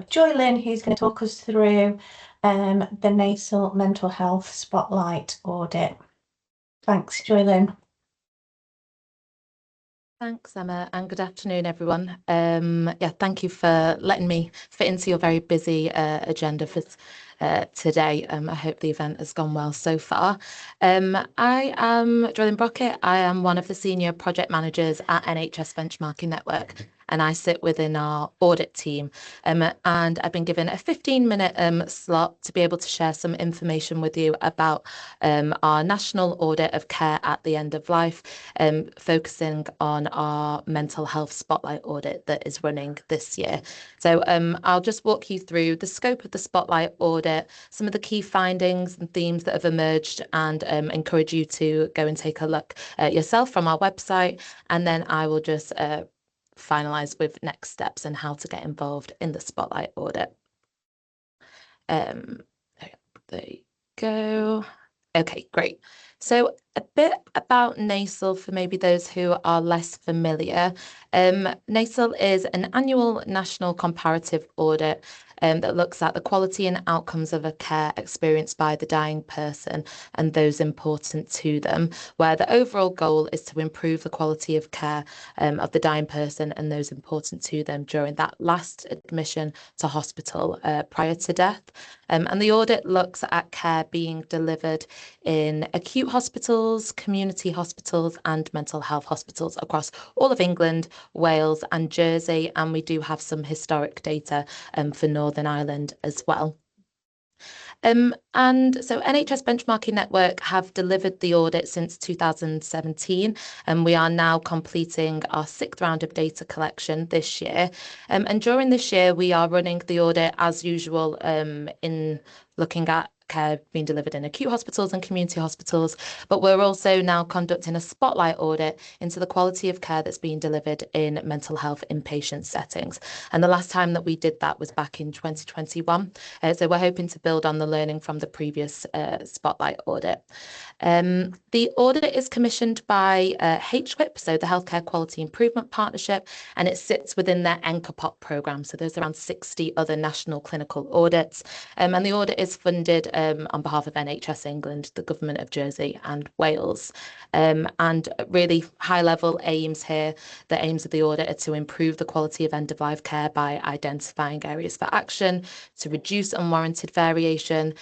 Joy Lynn, who's going to talk us through the NACEL Mental Health Spotlight Audit. Thanks, Joy Lynn. Thanks, Emma, and good afternoon, everyone. Thank you for letting me fit into your very busy agenda for today. I hope the event has gone well so far. I am Joy Lynn Brockett. I am one of the senior project managers at NHS Benchmarking Network, and I sit within our audit team. And I've been given a 15-minute slot to be able to share some information with you about our national audit of care at the end of life, focusing on our mental health spotlight audit that is running this year. So I'll just walk you through the scope of the spotlight audit, some of the key findings and themes that have emerged, and encourage you to go and take a look yourself from our website. And then I will just finalize with next steps and how to get involved in the spotlight audit. There you go. Okay, great. So a bit about NACEL for maybe those who are less familiar. NACEL is an annual national comparative audit that looks at the quality and outcomes of a care experienced by the dying person and those important to them, where the overall goal is to improve the quality of care of the dying person and those important to them during that last admission to hospital prior to death. And the audit looks at care being delivered in acute hospitals, community hospitals, and mental health hospitals across all of England, Wales, and Jersey. And we do have some historic data for Northern Ireland as well. And so NHS Benchmarking Network have delivered the audit since 2017, and we are now completing our 6th round of data collection this year. And during this year, we are running the audit as usual in looking at care being delivered in acute hospitals and community hospitals, but we're also now conducting a spotlight audit into the quality of care that's being delivered in mental health inpatient settings. And the last time that we did that was back in 2021. So we're hoping to build on the learning from the previous spotlight audit. The audit is commissioned by HQIP, so the Healthcare Quality Improvement Partnership, and it sits within their NCAPOT programme. So there's around 60 other national clinical audits, and the audit is funded on behalf of NHS England, the Government of Jersey and Wales. And really high-level aims here, the aims of the audit are to improve the quality of end-of-life care by identifying areas for action, to reduce unwarranted variation,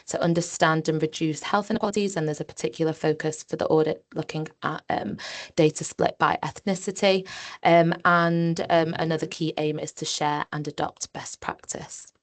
to understand and reduce health inequalities, and there's a particular focus for the audit looking at data split by ethnicity, and another key aim is to share and adopt best practice.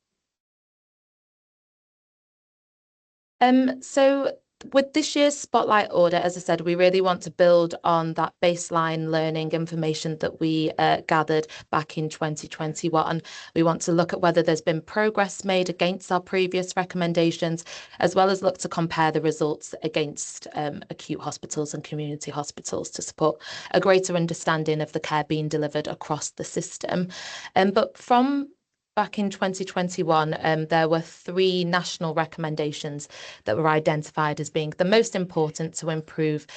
So with this year's Spotlight audit, as I said, we really want to build on that baseline learning information that we gathered back in 2021. We want to look at whether there's been progress made against our previous recommendations, as well as look to compare the results against acute hospitals and community hospitals to support a greater understanding of the care being delivered across the system. But from back in 2021, there were 3 national recommendations that were identified as being the most important to improve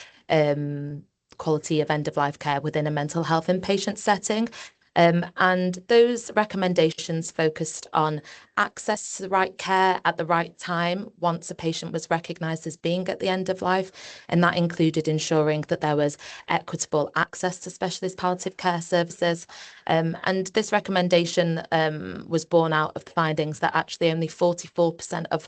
quality of end-of-life care within a mental health inpatient setting. And those recommendations focused on access to the right care at the right time once a patient was recognised as being at the end of life. And that included ensuring that there was equitable access to specialist palliative care services. And this recommendation was born out of the findings that actually only 44% of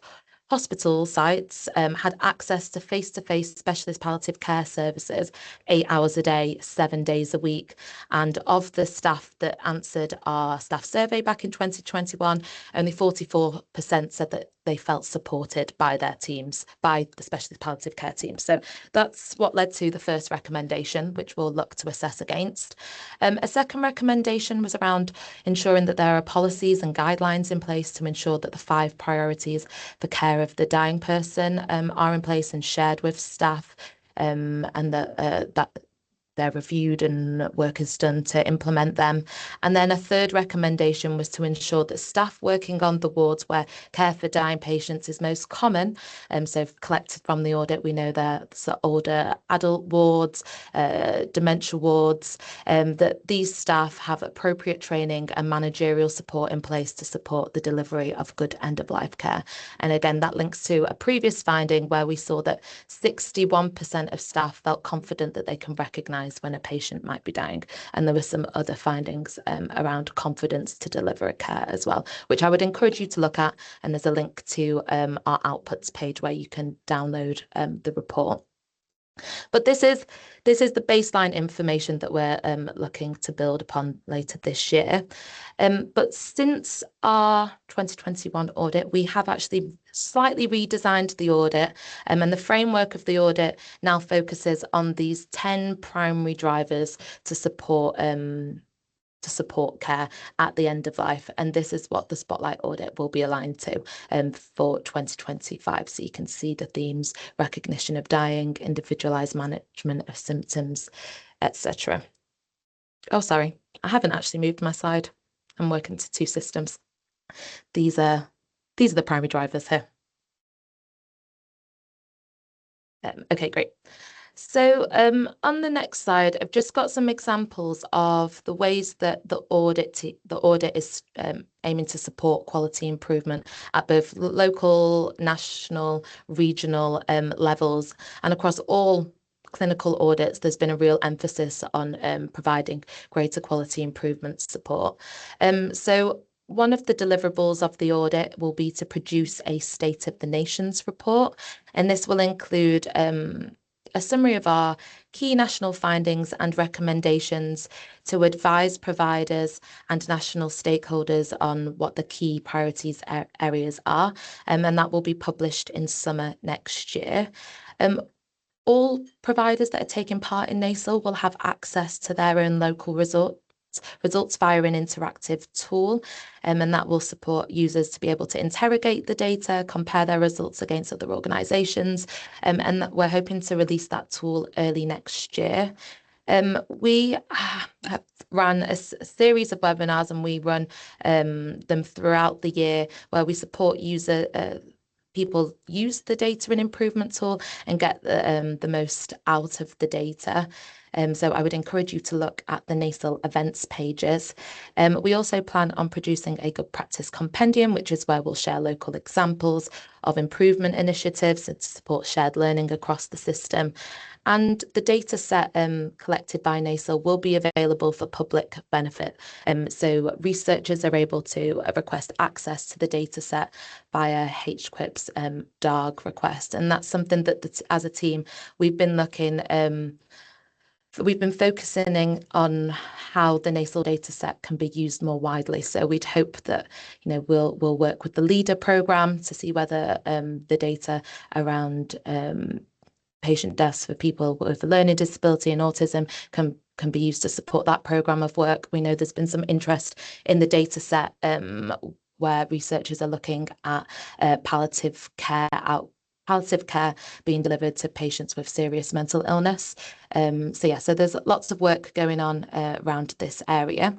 hospital sites had access to face-to-face specialist palliative care services 8 hours a day, 7 days a week. And of the staff that answered our staff survey back in 2021, only 44% said that they felt supported by their teams, by the specialist palliative care team. So that's what led to the first recommendation, which we'll look to assess against. A second recommendation was around ensuring that there are policies and guidelines in place to ensure that the 5 priorities for care of the dying person are in place and shared with staff, and that they're reviewed and work is done to implement them. And then a third recommendation was to ensure that staff working on the wards where care for dying patients is most common, so collected from the audit, we know that older adult wards, dementia wards, that these staff have appropriate training and managerial support in place to support the delivery of good end-of-life care. And again, that links to a previous finding where we saw that 61% of staff felt confident that they can recognise when a patient might be dying. And there were some other findings around confidence to deliver a care as well, which I would encourage you to look at. And there's a link to our outputs page where you can download the report. But this is the baseline information that we're looking to build upon later this year. But since our 2021 audit, we have actually slightly redesigned the audit, and the framework of the audit now focuses on these 10 primary drivers to support care at the end of life. And this is what the Spotlight audit will be aligned to for 2025. So you can see the themes: recognition of dying, individualized management of symptoms, etc. Oh, sorry, I haven't actually moved my slide. I'm working to two systems. These are the primary drivers here. Okay, great. So on the next slide, I've just got some examples of the ways that the audit is aiming to support quality improvement at both local, national, regional levels, and across all clinical audits. There's been a real emphasis on providing greater quality improvement support. So one of the deliverables of the audit will be to produce a State of the Nations report, and this will include a summary of our key national findings and recommendations to advise providers and national stakeholders on what the key priorities areas are, and that will be published in summer next year. All providers that are taking part in NACEL will have access to their own local results via an interactive tool, and that will support users to be able to interrogate the data, compare their results against other organisations, and we're hoping to release that tool early next year. We have run a series of webinars, and we run them throughout the year where we support people use the data and improvement tool and get the most out of the data. So I would encourage you to look at the NACEL events pages. We also plan on producing a good practice compendium, which is where we'll share local examples of improvement initiatives and to support shared learning across the system. And the data set collected by NACEL will be available for public benefit. So researchers are able to request access to the data set via HQIP's DARG request. And that's something that as a team, we've been focusing on how the NACEL data set can be used more widely. So we'd hope that, we'll work with the LEADER program to see whether the data around patient deaths for people with a learning disability and autism can be used to support that program of work. We know there's been some interest in the data set where researchers are looking at palliative care being delivered to patients with serious mental illness. So there's lots of work going on around this area.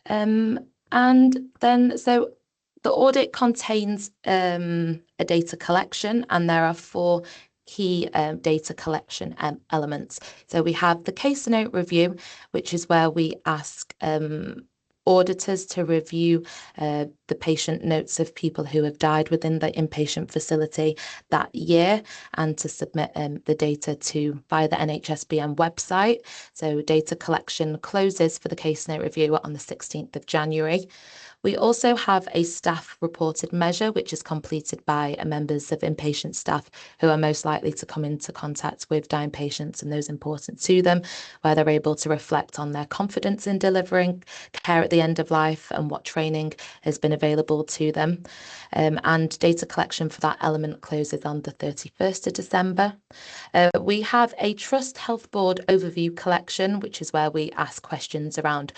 And then, so the audit contains a data collection, and there are 4 key data collection elements. So we have the case note review, which is where we ask auditors to review the patient notes of people who have died within the inpatient facility that year, and to submit the data via the NHSBN website. So data collection closes for the case note review on the 16th of January. We also have a staff reported measure, which is completed by members of inpatient staff who are most likely to come into contact with dying patients and those important to them, where they're able to reflect on their confidence in delivering care at the end of life and what training has been available to them. And data collection for that element closes on the 31st of December. We have a Trust Health Board overview collection, which is where we ask questions around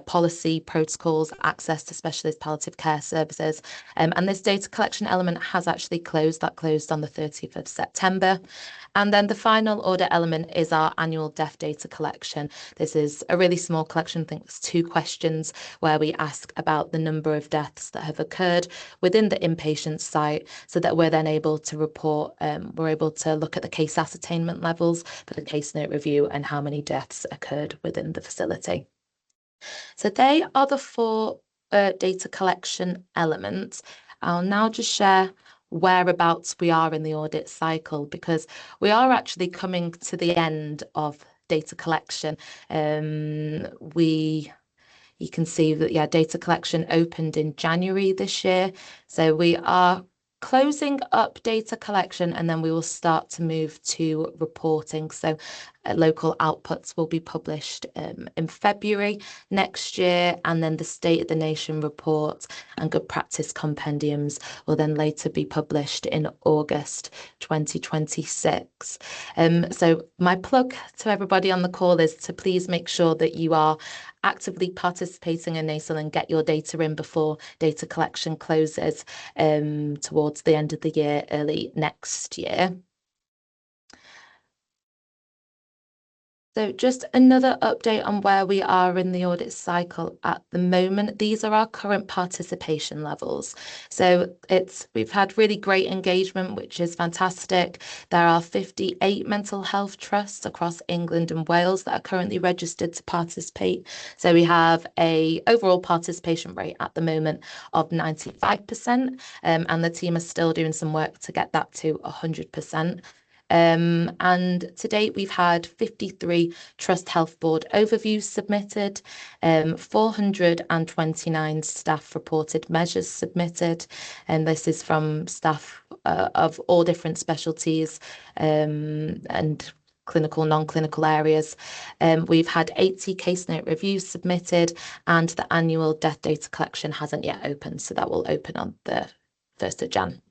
policy, protocols, access to specialist palliative care services. And this data collection element has actually closed. That closed on the 30th of September. And then the final audit element is our annual death data collection. This is a really small collection. I think there's 2 questions where we ask about the number of deaths that have occurred within the inpatient site, so that we're then able to report, we're able to look at the case ascertainment levels for the case note review and how many deaths occurred within the facility. So they are the 4 data collection elements. I'll now just share whereabouts we are in the audit cycle, because we are actually coming to the end of data collection. You can see that, data collection opened in January this year. So we are closing up data collection, and then we will start to move to reporting. So local outputs will be published in February next year, and then the State of the Nation report and good practice compendiums will then later be published in August 2026. So my plug to everybody on the call is to please make sure that you are actively participating in NACEL and get your data in before data collection closes towards the end of the year, early next year. So just another update on where we are in the audit cycle at the moment. These are our current participation levels. So we've had really great engagement, which is fantastic. There are 58 mental health trusts across England and Wales that are currently registered to participate. So we have a overall participation rate at the moment of 95%, and the team are still doing some work to get that to 100%. And to date, we've had 53 Trust Health Board overviews submitted, 429 staff reported measures submitted, and this is from staff of all different specialties and clinical, non-clinical areas. We've had 80 case note reviews submitted, and the annual death data collection hasn't yet opened, so that will open on the 1st of Jan.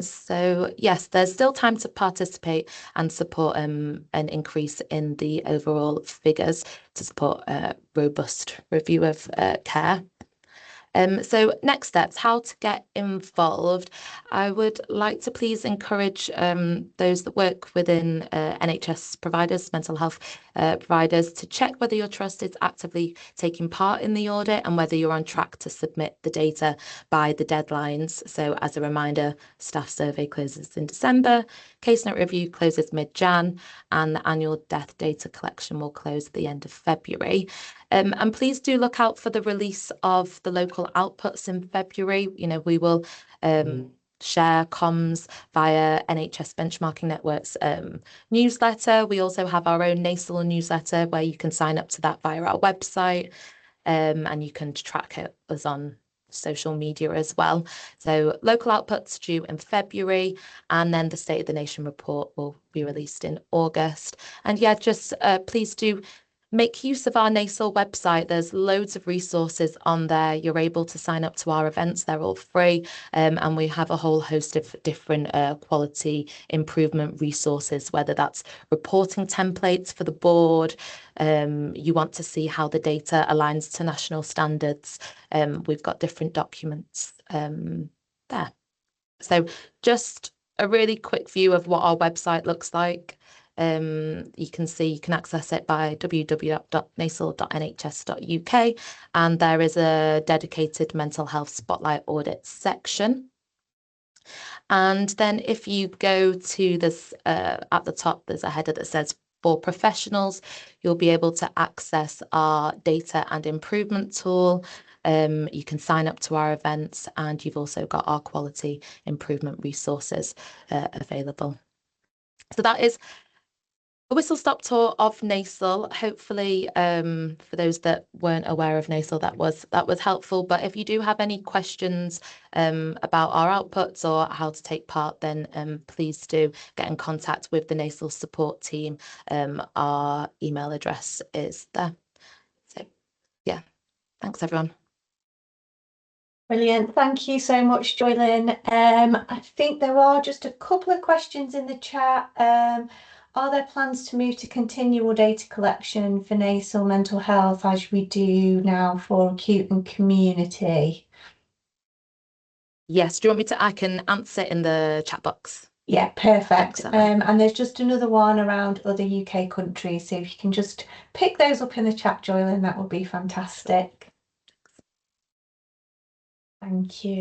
So yes, there's still time to participate and support an increase in the overall figures to support a robust review of care. So next steps, how to get involved. I would like to please encourage those that work within NHS providers, mental health providers, to check whether your trust is actively taking part in the audit and whether you're on track to submit the data by the deadlines. So as a reminder, staff survey closes in December, case note review closes mid-Jan, and the annual death data collection will close at the end of February. And please do look out for the release of the local outputs in February. We will share comms via NHS Benchmarking Network's newsletter. We also have our own NACEL newsletter where you can sign up to that via our website, and you can track us on social media as well. So local outputs due in February, and then the State of the Nation report will be released in August. And just please do make use of our NACEL website. There's loads of resources on there. You're able to sign up to our events. They're all free. And we have a whole host of different quality improvement resources, whether that's reporting templates for the board, you want to see how the data aligns to national standards. We've got different documents there. So just a really quick view of what our website looks like. You can access it by www.nacel.nhs.uk, and there is a dedicated mental health spotlight audit section. And then if you go to this, at the top, there's a header that says for professionals. You'll be able to access our data and improvement tool. You can sign up to our events, and you've also got our quality improvement resources available. So that is a whistle-stop tour of NACEL. Hopefully, for those that weren't aware of NACEL, that was helpful. But if you do have any questions about our outputs or how to take part, then please do get in contact with the NACEL support team. Our email address is there. So, yeah. Thanks, everyone. Brilliant. Thank you so much, Joylyn. I think there are just a couple of questions in the chat. Are there plans to move to continual data collection for NACEL mental health as we do now for acute and community? Yes, do you want me to? I can answer in the chat box. Yeah, perfect. Excellent. And there's just another one around other UK countries. So if you can just pick those up in the chat, Joylyn, that would be fantastic. Thank you.